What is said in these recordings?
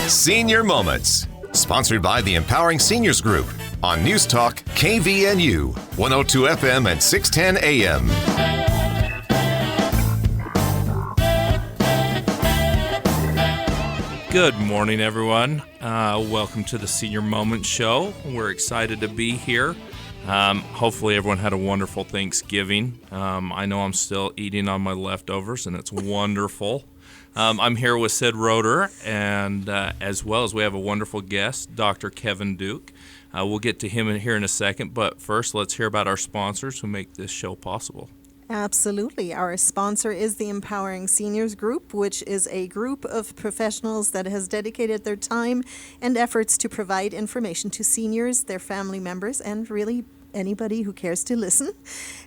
Senior Moments, sponsored by the Empowering Seniors Group on News Talk KVNU, 102 FM and 610 AM. Good morning, everyone. Welcome to the Senior Moments Show. We're excited to be here. Hopefully everyone had a wonderful Thanksgiving. I know I'm still eating on my leftovers, and it's wonderful. I'm here with Sid Roeder, and as well as we have a wonderful guest, Dr. Kevin Duke. We'll get to him here in a second, but first let's hear about our sponsors who make this show possible. Absolutely. Our sponsor is the Empowering Seniors Group, which is a group of professionals that has dedicated their time and efforts to provide information to seniors, their family members, and really anybody who cares to listen.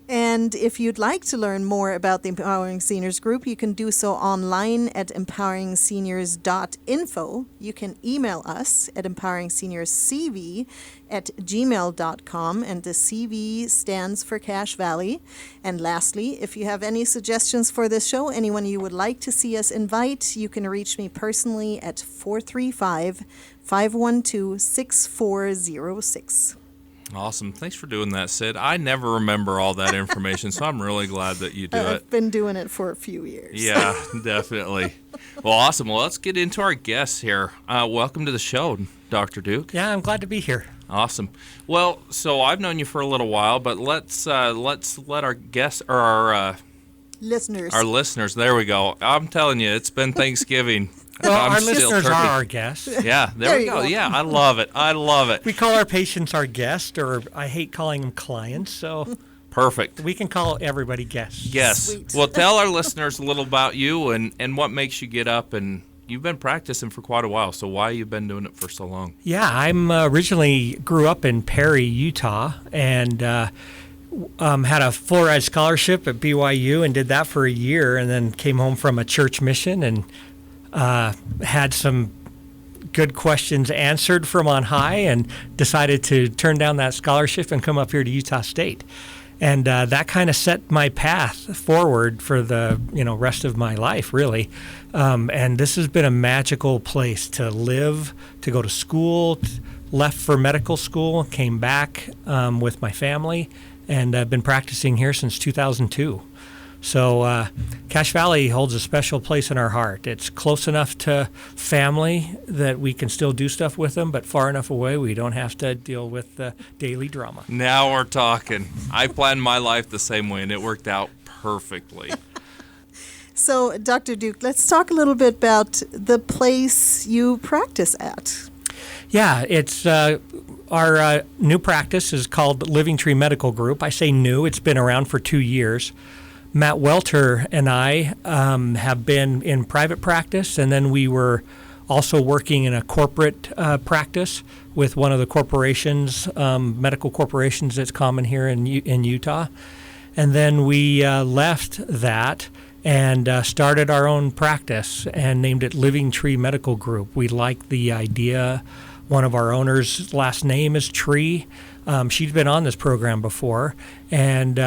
And if you'd like to learn more about the Empowering Seniors Group, you can do so online at empoweringseniors.info. You can email us at empoweringseniorscv@gmail.com, and the CV stands for Cache Valley. And lastly, if you have any suggestions for this show, anyone you would like to see us invite, you can reach me personally at 435-512-6406. Awesome. Thanks for doing that, Sid. I never remember all that information, so I'm really glad that you do it. I've been doing it for a few years. Yeah, definitely. Well, awesome. Well, let's get into our guests here. Welcome to the show, Dr. Duke. Yeah, I'm glad to be here. Awesome. Well, so I've known you for a little while, but let's let our guests or our listeners. There we go. I'm telling you, it's been Thanksgiving. Well, our listeners are our guests. Yeah, there we go. Yeah, I love it. We call our patients our guest, or I hate calling them clients, so perfect. We can call everybody guests. Yes. Sweet. Well, tell our listeners a little about you and what makes you get up. And you've been practicing for quite a while, so why you've been doing it for so long? Yeah, I'm originally grew up in Perry, Utah, and had a full-ride scholarship at BYU and did that for a year, and then came home from a church mission and had some good questions answered from on high and decided to turn down that scholarship and come up here to Utah State. And that kind of set my path forward for the rest of my life, really. And this has been a magical place to live, to go to school, left for medical school, came back with my family, and I've been practicing here since 2002. So Cache Valley holds a special place in our heart. It's close enough to family that we can still do stuff with them, but far enough away we don't have to deal with the daily drama. Now we're talking. I planned my life the same way, and it worked out perfectly. So, Dr. Duke, let's talk a little bit about the place you practice at. Yeah, it's our new practice is called Living Tree Medical Group. I say new. It's been around for 2 years. Matt Welter and I have been in private practice, and then we were also working in a corporate practice with one of the corporations, medical corporations that's common here in Utah. And then we left that and started our own practice and named it Living Tree Medical Group. We liked the idea. One of our owners' last name is Tree. She's been on this program before, and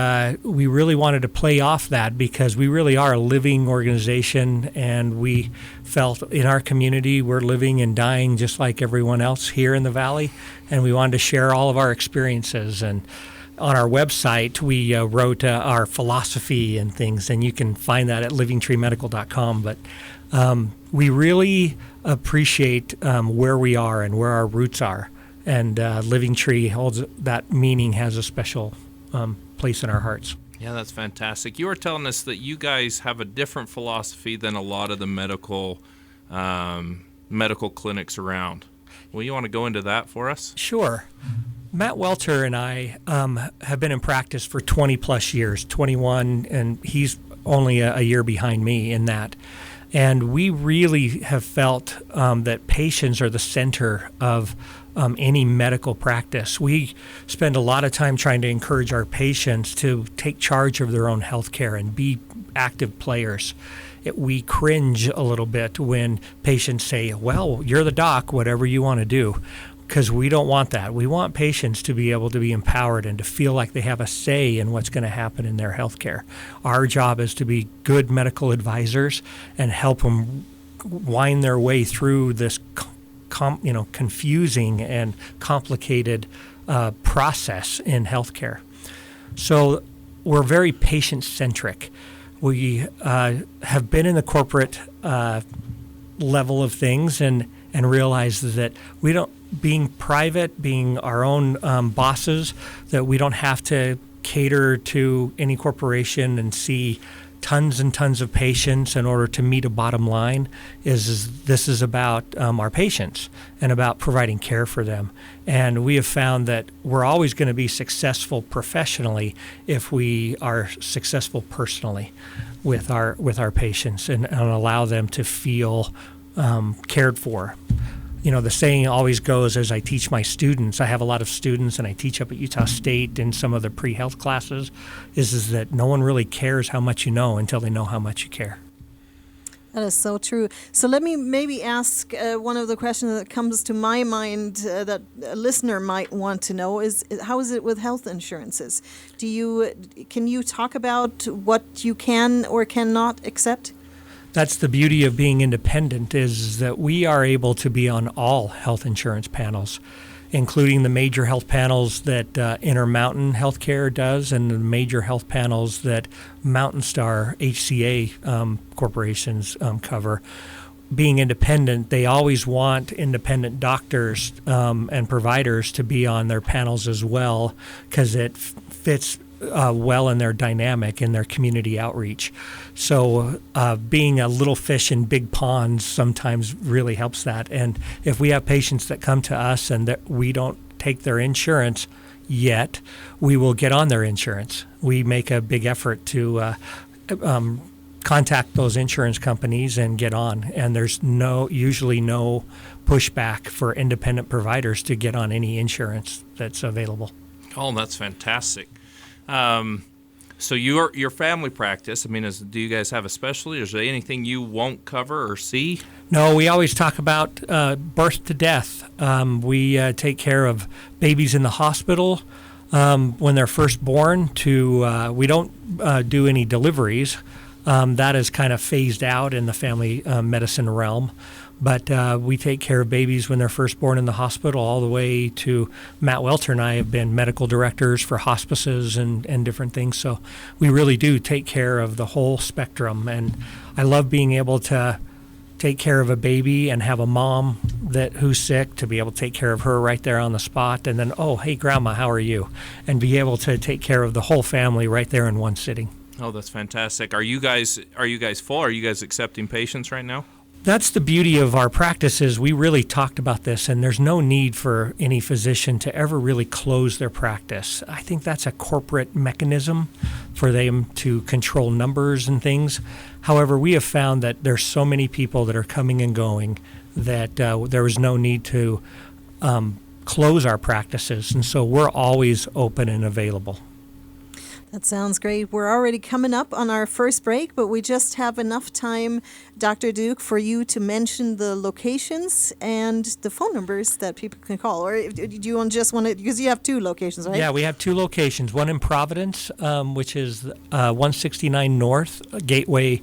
we really wanted to play off that because we really are a living organization, and we felt in our community we're living and dying just like everyone else here in the Valley, and we wanted to share all of our experiences. And on our website, we wrote our philosophy and things, and you can find that at livingtreemedical.com. But we really appreciate where we are and where our roots are. And Living Tree holds that meaning, has a special place in our hearts. Yeah, that's fantastic. You were telling us that you guys have a different philosophy than a lot of the medical clinics around. Well, you want to go into that for us? Sure. Matt Welter and I have been in practice for 20 plus years, 21, and he's only a year behind me in that. And we really have felt that patients are the center of any medical practice. We spend a lot of time trying to encourage our patients to take charge of their own health care and be active players. We cringe a little bit when patients say, well, you're the doc, whatever you want to do, because we don't want that. We want patients to be able to be empowered and to feel like they have a say in what's going to happen in their health care. Our job is to be good medical advisors and help them wind their way through this confusing and complicated process in healthcare. So we're very patient-centric. We have been in the corporate level of things and realize that we don't, being private, being our own bosses, that we don't have to cater to any corporation and see tons and tons of patients in order to meet a bottom line. This is about our patients and about providing care for them. And we have found that we're always going to be successful professionally if we are successful personally with our patients and allow them to feel cared for. The saying always goes, as I teach my students, I have a lot of students and I teach up at Utah State in some of the pre-health classes, is that no one really cares how much you know until they know how much you care. That is so true. So let me maybe ask one of the questions that comes to my mind that a listener might want to know is how is it with health insurances? Can you talk about what you can or cannot accept? That's the beauty of being independent, is that we are able to be on all health insurance panels, including the major health panels that Intermountain Healthcare does and the major health panels that Mountain Star HCA corporations cover. Being independent, they always want independent doctors and providers to be on their panels as well, because it fits well in their dynamic, in their community outreach. So being a little fish in big ponds sometimes really helps that. And if we have patients that come to us and that we don't take their insurance yet, we will get on their insurance. We make a big effort to contact those insurance companies and get on. And there's usually no pushback for independent providers to get on any insurance that's available. Oh, that's fantastic. So your family practice, do you guys have a specialty? Is there anything you won't cover or see? No, we always talk about birth to death. We take care of babies in the hospital when they're first born. We don't do any deliveries. That is kind of phased out in the family medicine realm. But we take care of babies when they're first born in the hospital, all the way to Matt Welter and I have been medical directors for hospices and different things. So we really do take care of the whole spectrum. And I love being able to take care of a baby and have a mom who's sick to be able to take care of her right there on the spot. And then, oh, hey, Grandma, how are you? And be able to take care of the whole family right there in one sitting. Oh, that's fantastic. Are you guys full? Are you guys accepting patients right now? That's the beauty of our practice, is we really talked about this, and there's no need for any physician to ever really close their practice. I think that's a corporate mechanism for them to control numbers and things. However, we have found that there's so many people that are coming and going that there was no need to close our practices, and so we're always open and available. That sounds great. We're already coming up on our first break, but we just have enough time, Dr. Duke, for you to mention the locations and the phone numbers that people can call. Or do you just want to, because you have two locations, right? Yeah, we have two locations. One in Providence, which is 169 North, Gateway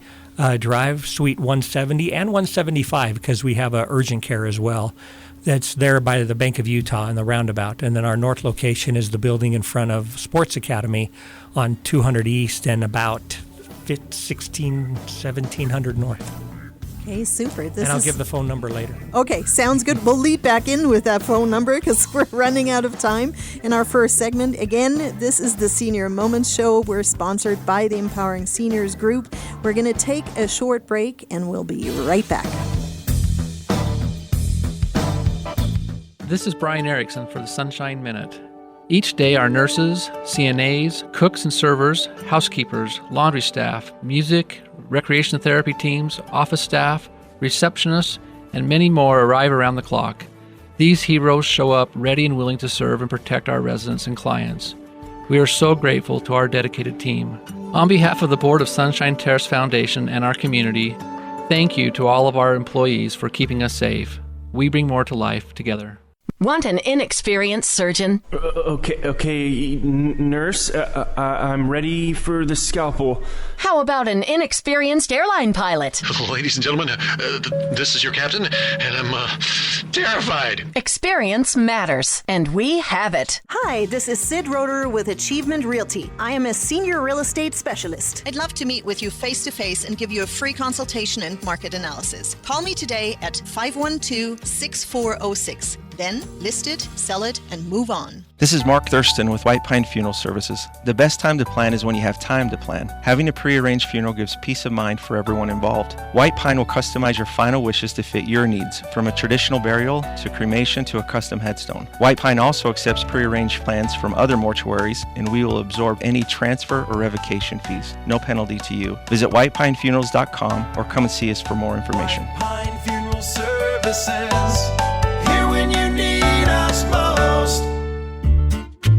Drive, Suite 170, and 175, because we have urgent care as well. That's there by the Bank of Utah in the roundabout. And then our north location is the building in front of Sports Academy on 200 East and about 1700 North. Okay, super. And I'll give the phone number later. Okay, sounds good. We'll lead back in with that phone number because we're running out of time in our first segment. Again, this is the Senior Moments Show. We're sponsored by the Empowering Seniors Group. We're going to take a short break and we'll be right back. This is Brian Erickson for the Sunshine Minute. Each day, our nurses, CNAs, cooks and servers, housekeepers, laundry staff, music, recreation therapy teams, office staff, receptionists, and many more arrive around the clock. These heroes show up ready and willing to serve and protect our residents and clients. We are so grateful to our dedicated team. On behalf of the Board of Sunshine Terrace Foundation and our community, thank you to all of our employees for keeping us safe. We bring more to life together. Want an inexperienced surgeon? Okay, nurse, I'm ready for the scalpel. How about an inexperienced airline pilot? Ladies and gentlemen, this is your captain, and I'm terrified. Experience matters, and we have it. Hi, this is Sid Roeder with Achievement Realty. I am a senior real estate specialist. I'd love to meet with you face-to-face and give you a free consultation and market analysis. Call me today at 512-6406. Then list it, sell it, and move on. This is Mark Thurston with White Pine Funeral Services. The best time to plan is when you have time to plan. Having a pre-arranged funeral gives peace of mind for everyone involved. White Pine will customize your final wishes to fit your needs, from a traditional burial to cremation to a custom headstone. White Pine also accepts pre-arranged plans from other mortuaries, and we will absorb any transfer or revocation fees. No penalty to you. Visit whitepinefunerals.com or come and see us for more information. White Pine Funeral Services. Here when you need us most.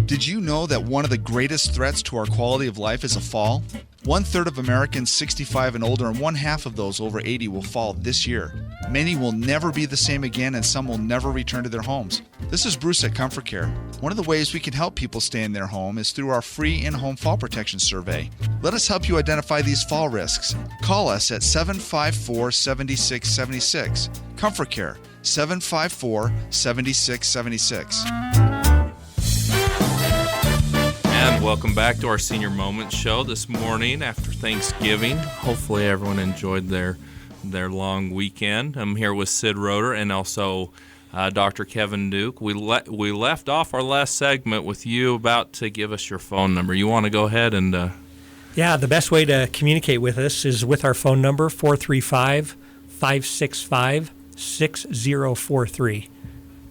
Did you know that one of the greatest threats to our quality of life is a fall? 1/3 of Americans 65 and older, and 1/2 of those over 80 will fall this year. Many will never be the same again, and some will never return to their homes. This is Bruce at Comfort Care. One of the ways we can help people stay in their home is through our free in-home fall protection survey. Let us help you identify these fall risks. Call us at 754-7676. Comfort Care, 754-7676. And welcome back to our Senior Moments show this morning after Thanksgiving. Hopefully everyone enjoyed their long weekend. I'm here with Sid Roeder and also Dr. Kevin Duke. We left off our last segment with you about to give us your phone number. You want to go ahead and... Yeah, the best way to communicate with us is with our phone number, 435-565-6043.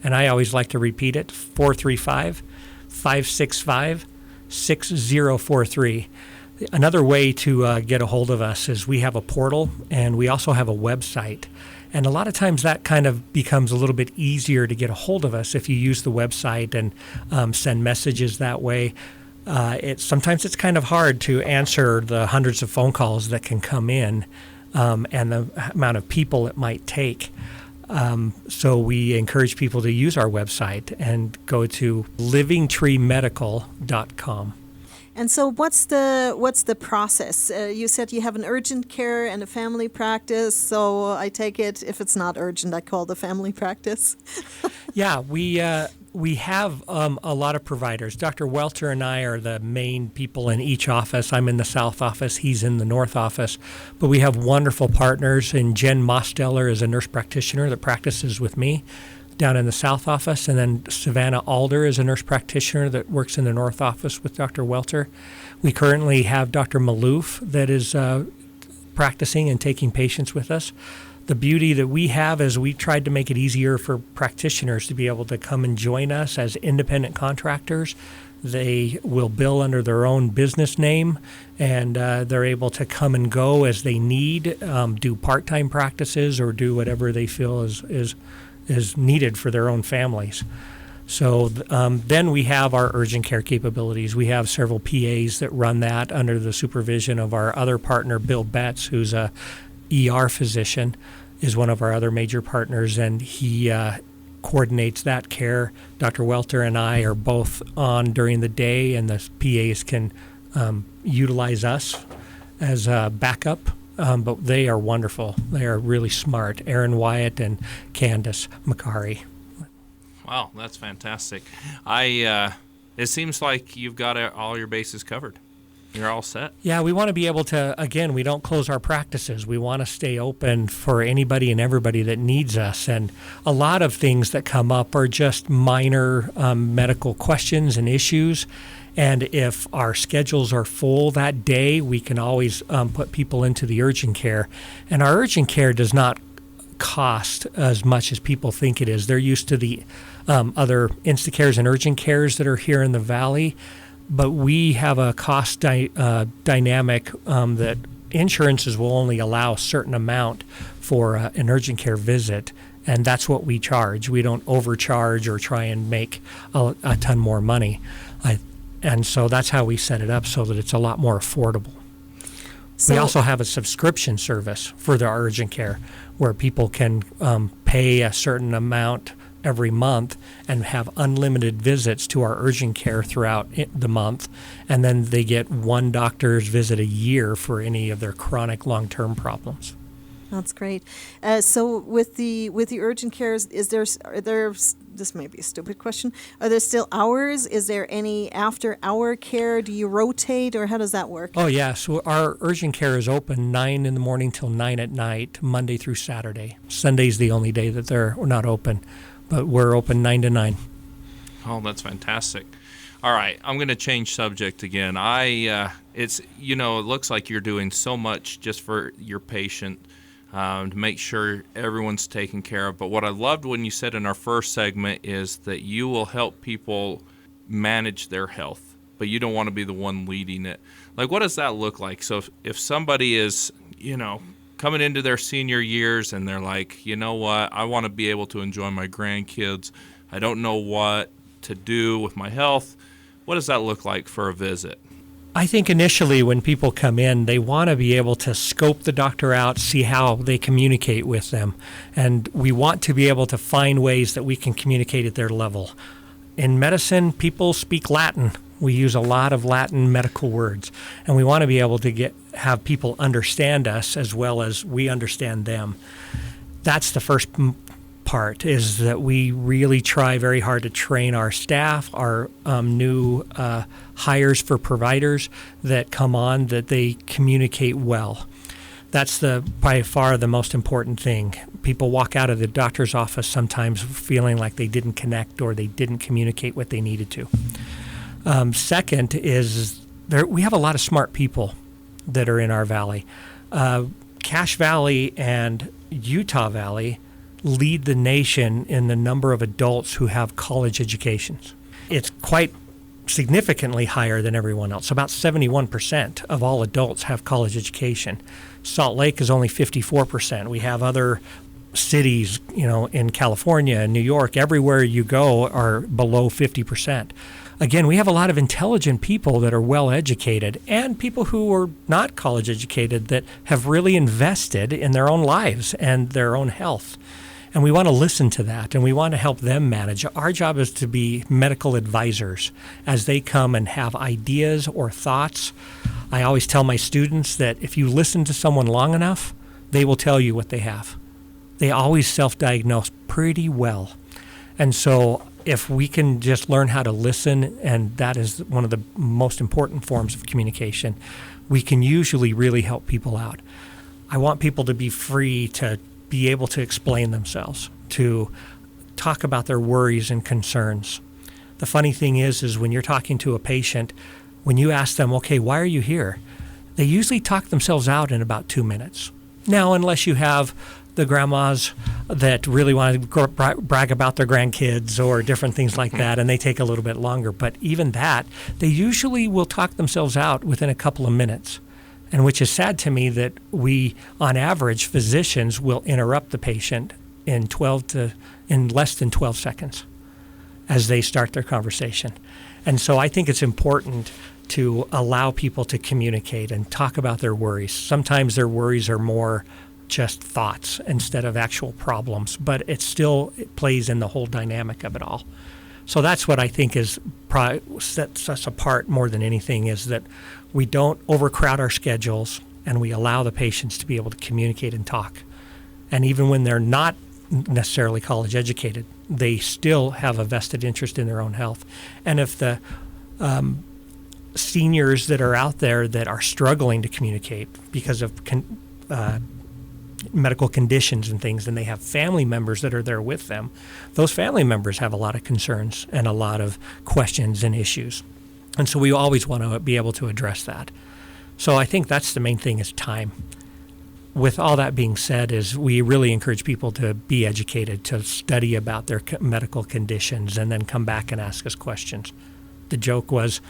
And I always like to repeat it, 435-565-6043. Another way to get a hold of us is we have a portal and we also have a website. And a lot of times that kind of becomes a little bit easier to get a hold of us if you use the website and send messages that way. Sometimes it's kind of hard to answer the hundreds of phone calls that can come in and the amount of people it might take. So we encourage people to use our website and go to livingtreemedical.com. And so what's the process? You said you have an urgent care and a family practice, so I take it if it's not urgent, I call the family practice. Yeah, we have a lot of providers. Dr. Welter and I are the main people in each office. I'm in the South office. He's in the North office. But we have wonderful partners, and Jen Mosteller is a nurse practitioner that practices with me down in the South office, and then Savannah Alder is a nurse practitioner that works in the North office with Dr. Welter. We currently have Dr. Malouf that is practicing and taking patients with us. The beauty that we have is we tried to make it easier for practitioners to be able to come and join us as independent contractors. They will bill under their own business name, and they're able to come and go as they need, do part-time practices or do whatever they feel is needed for their own families. So then we have our urgent care capabilities. We have several PAs that run that under the supervision of our other partner, Bill Betts, who's a ER physician, is one of our other major partners, and he coordinates that care. Dr. Welter and I are both on during the day, and the PAs can utilize us as a backup. But they are wonderful. They are really smart. Aaron Wyatt and Candace Macari. Wow, that's fantastic. It seems like you've got all your bases covered. You're all set. Yeah, we want to be able to, again, we don't close our practices. We want to stay open for anybody and everybody that needs us. And a lot of things that come up are just minor medical questions and issues. And if our schedules are full that day, we can always put people into the urgent care. And our urgent care does not cost as much as people think it is. They're used to the other Instacares and urgent cares that are here in the Valley. But we have a cost dynamic that insurances will only allow a certain amount for an urgent care visit, and that's what we charge. We don't overcharge or try and make a ton more money. And so that's how we set it up so that it's a lot more affordable. So, we also have a subscription service for the urgent care where people can pay a certain amount every month and have unlimited visits to our urgent care throughout the month. And then they get one doctor's visit a year for any of their chronic long-term problems. That's great. So with the urgent cares, are there, this may be a stupid question, are there still hours? Is there any after-hour care? Do you rotate, or how does that work? Oh, yeah. So our urgent care is open 9 in the morning till 9 at night, Monday through Saturday. Sunday's the only day that they're not open, but we're open 9 to 9. Oh, that's fantastic. All right, I'm going to change subject again. It looks like you're doing so much just for your patient, to make sure everyone's taken care of. But what I loved when you said in our first segment is that you will help people manage their health, but you don't want to be the one leading it. Like, what does that look like? So if somebody is, coming into their senior years and they're like, you know what, I want to be able to enjoy my grandkids. I don't know what to do with my health. What does that look like for a visit? I think initially when people come in, they want to be able to scope the doctor out, see how they communicate with them. And we want to be able to find ways that we can communicate at their level. In medicine, people speak Latin. We use a lot of Latin medical words. And we want to be able to have people understand us as well as we understand them. That's the first part, is that we really try very hard to train our staff, our new hires for providers that come on, that they communicate well. That's by far the most important thing. People walk out of the doctor's office sometimes feeling like they didn't connect or they didn't communicate what they needed to. Second is we have a lot of smart people that are in our valley. Cache Valley and Utah Valley lead the nation in the number of adults who have college educations. It's quite significantly higher than everyone else. About 71% of all adults have college education. Salt Lake is only 54%. We have other cities, in California and New York, everywhere you go are below 50%. Again, we have a lot of intelligent people that are well educated and people who are not college educated that have really invested in their own lives and their own health. And we want to listen to that, and we want to help them manage. Our job is to be medical advisors as they come and have ideas or thoughts. I always tell my students that if you listen to someone long enough, they will tell you what they have. They always self-diagnose pretty well. And so if we can just learn how to listen, and that is one of the most important forms of communication, we can usually really help people out. I want people to be free to be able to explain themselves, to talk about their worries and concerns. The funny thing is when you're talking to a patient, when you ask them, okay, why are you here? They usually talk themselves out in about 2 minutes. Now, unless you have the grandmas that really want to brag about their grandkids or different things like that, and they take a little bit longer. But even that, they usually will talk themselves out within a couple of minutes. And which is sad to me that we, on average, physicians will interrupt the patient in less than 12 seconds as they start their conversation. And so I think it's important to allow people to communicate and talk about their worries. Sometimes their worries are more just thoughts instead of actual problems, but it plays in the whole dynamic of it all. So that's what I think sets us apart more than anything, is that we don't overcrowd our schedules and we allow the patients to be able to communicate and talk. And even when they're not necessarily college educated, they still have a vested interest in their own health. And if the seniors that are out there that are struggling to communicate because of medical conditions and things, and they have family members that are there with them, those family members have a lot of concerns and a lot of questions and issues. And so we always want to be able to address that. So I think that's the main thing, is time. With all that being said, is we really encourage people to be educated, to study about their medical conditions, and then come back and ask us questions. The joke was,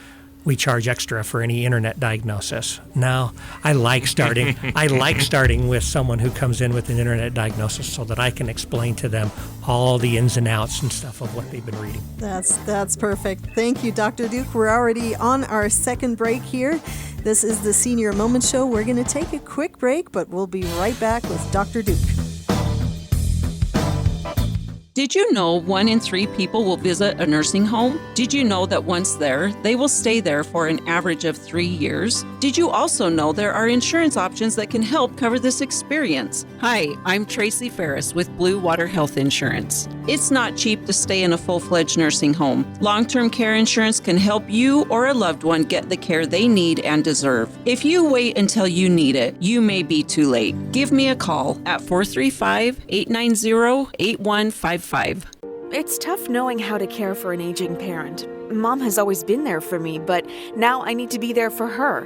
we charge extra for any internet diagnosis. Now, I like starting with someone who comes in with an internet diagnosis so that I can explain to them all the ins and outs and stuff of what they've been reading. That's perfect. Thank you, Dr. Duke. We're already on our second break here. This is the Senior Moment Show. We're going to take a quick break, but we'll be right back with Dr. Duke. Did you know 1 in 3 people will visit a nursing home? Did you know that once there, they will stay there for an average of 3 years? Did you also know there are insurance options that can help cover this experience? Hi, I'm Tracy Ferris with Blue Water Health Insurance. It's not cheap to stay in a full-fledged nursing home. Long-term care insurance can help you or a loved one get the care they need and deserve. If you wait until you need it, you may be too late. Give me a call at 435-890-8155. It's tough knowing how to care for an aging parent. Mom has always been there for me, but now I need to be there for her.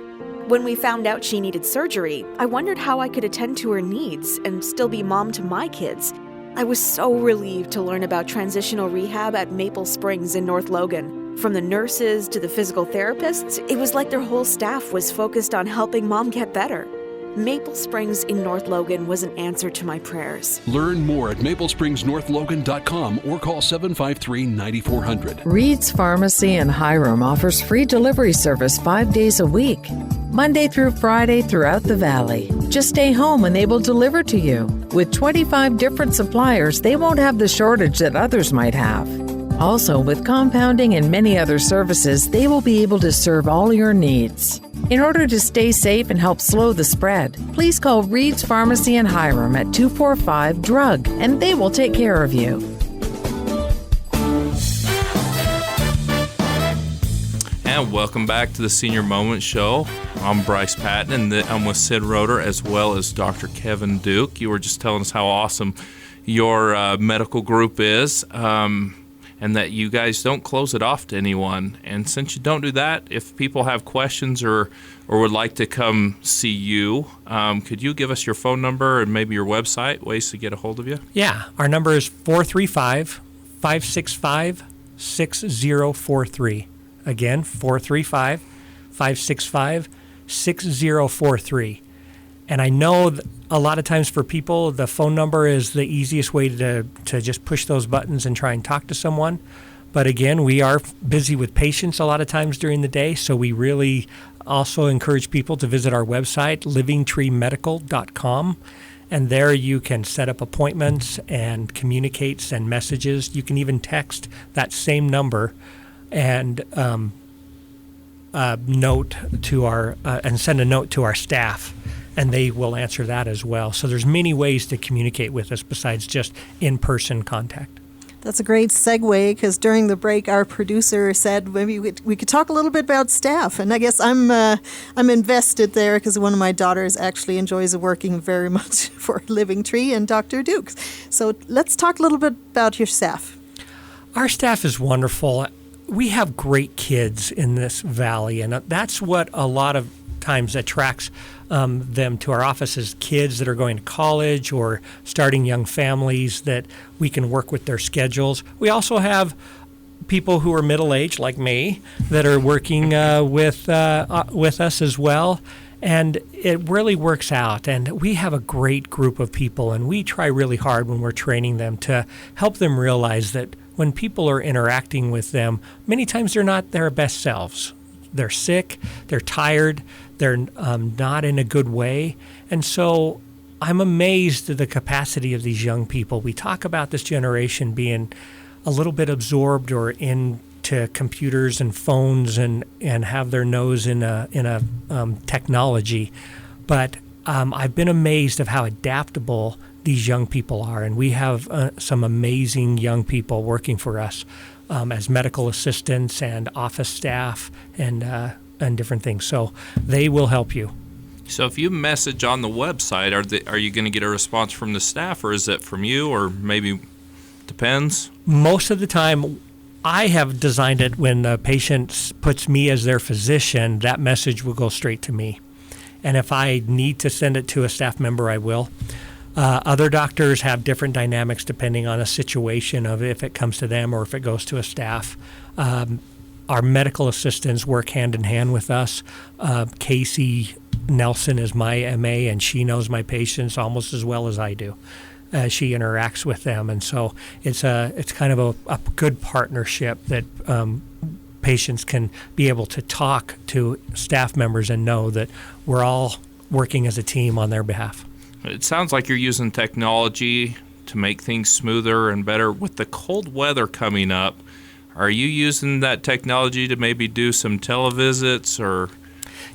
When we found out she needed surgery, I wondered how I could attend to her needs and still be mom to my kids. I was so relieved to learn about transitional rehab at Maple Springs in North Logan. From the nurses to the physical therapists, it was like their whole staff was focused on helping Mom get better. Maple Springs in North Logan was an answer to my prayers. Learn more at maplespringsnorthlogan.com or call 753-9400. Reed's Pharmacy in Hiram offers free delivery service 5 days a week, Monday through Friday throughout the valley. Just stay home and they will deliver to you. With 25 different suppliers, they won't have the shortage that others might have. Also, with compounding and many other services, they will be able to serve all your needs. In order to stay safe and help slow the spread, please call Reed's Pharmacy in Hiram at 245-DRUG, and they will take care of you. And welcome back to the Senior Moment Show. I'm Bryce Patton, and I'm with Sid Roeder as well as Dr. Kevin Duke. You were just telling us how awesome your medical group is. And that you guys don't close it off to anyone. And since you don't do that, if people have questions or would like to come see you, could you give us your phone number and maybe your website, ways to get a hold of you? Yeah, our number is 435-565-6043. Again, 435-565-6043. And I know that a lot of times for people, the phone number is the easiest way to just push those buttons and try and talk to someone. But again, we are busy with patients a lot of times during the day, so we really also encourage people to visit our website, livingtreemedical.com. And there you can set up appointments and communicate, send messages. You can even text that same number and note to our and send a note to our staff. And they will answer that as well. So there's many ways to communicate with us besides just in-person contact. That's a great segue, because during the break, our producer said maybe we could talk a little bit about staff. And I guess I'm invested there because one of my daughters actually enjoys working very much for Living Tree and Dr. Dukes. So let's talk a little bit about your staff. Our staff is wonderful. We have great kids in this valley, and that's what a lot of times attracts them to our office is kids that are going to college or starting young families that we can work with their schedules. We also have people who are middle-aged like me that are working with us as well. And it really works out. And we have a great group of people, and we try really hard when we're training them to help them realize that when people are interacting with them, many times they're not their best selves. They're sick, they're tired, they're not in a good way. And so I'm amazed at the capacity of these young people. We talk about this generation being a little bit absorbed or into computers and phones and have their nose in a technology. But I've been amazed of how adaptable these young people are. And we have some amazing young people working for us as medical assistants and office staff and different things. So they will help you. So if you message on the website, are you going to get a response from the staff, or is it from you, or maybe depends? Most of the time, I have designed it when the patient puts me as their physician, that message will go straight to me. And if I need to send it to a staff member, I will. Other doctors have different dynamics depending on a situation of if it comes to them or if it goes to a staff. Our medical assistants work hand in hand with us. Casey Nelson is my MA, and she knows my patients almost as well as I do. She interacts with them, and so it's kind of a good partnership that patients can be able to talk to staff members and know that we're all working as a team on their behalf. It sounds like you're using technology to make things smoother and better. With the cold weather coming up, are you using that technology to maybe do some televisits or?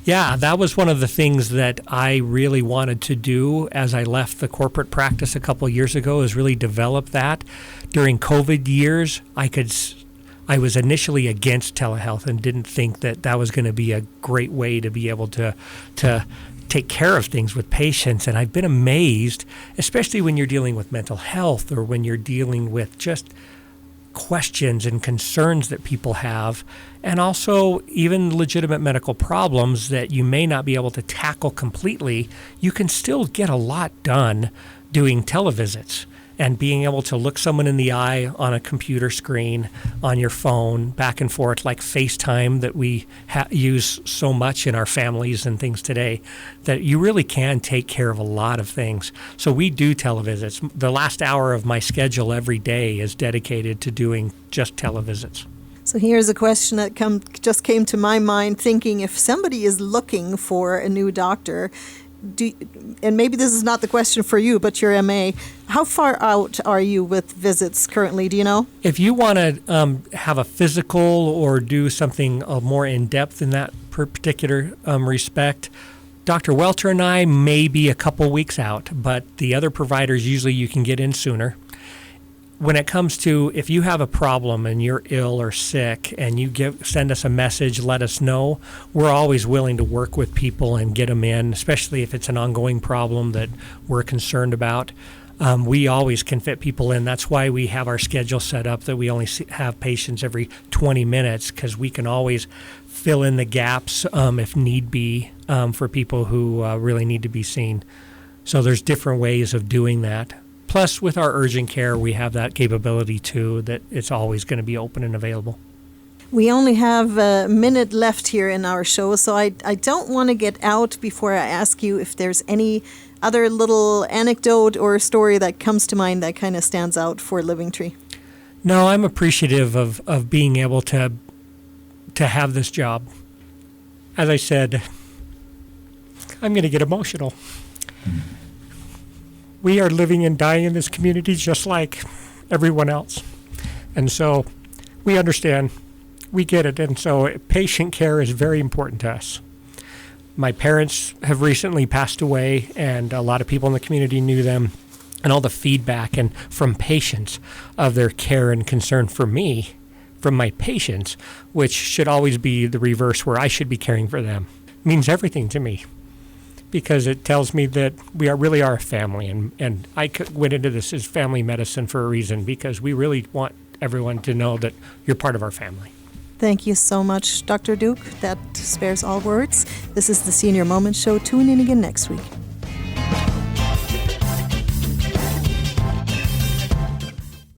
Yeah, that was one of the things that I really wanted to do as I left the corporate practice a couple of years ago, is really develop that. During COVID years, I was initially against telehealth and didn't think that that was going to be a great way to be able to take care of things with patients. And I've been amazed, especially when you're dealing with mental health or when you're dealing with just questions and concerns that people have, and also even legitimate medical problems that you may not be able to tackle completely. You can still get a lot done doing televisits and being able to look someone in the eye on a computer screen, on your phone, back and forth, like FaceTime that we use so much in our families and things today, that you really can take care of a lot of things. So we do televisits. The last hour of my schedule every day is dedicated to doing just televisits. So here's a question that just came to my mind, thinking if somebody is looking for a new doctor, and maybe this is not the question for you, but your MA, how far out are you with visits currently? Do you know? If you want to have a physical or do something more in-depth in that particular respect, Dr. Welter and I may be a couple weeks out, but the other providers, usually you can get in sooner. When it comes to if you have a problem and you're ill or sick and you send us a message, let us know. We're always willing to work with people and get them in, especially if it's an ongoing problem that we're concerned about. We always can fit people in. That's why we have our schedule set up that we only have patients every 20 minutes, because we can always fill in the gaps if need be for people who really need to be seen. So there's different ways of doing that. Plus, with our urgent care, we have that capability, too, that it's always going to be open and available. We only have a minute left here in our show, so I don't want to get out before I ask you if there's any other little anecdote or story that comes to mind that kind of stands out for Living Tree. No, I'm appreciative of being able to have this job. As I said, I'm going to get emotional. We are living and dying in this community just like everyone else. And so we understand, we get it. And so patient care is very important to us. My parents have recently passed away, and a lot of people in the community knew them, and all the feedback and from patients of their care and concern for me, from my patients, which should always be the reverse, where I should be caring for them, means everything to me. Because it tells me that we really are a family. And I went into this as family medicine for a reason, because we really want everyone to know that you're part of our family. Thank you so much, Dr. Duke. That spares all words. This is the Senior Moment Show. Tune in again next week.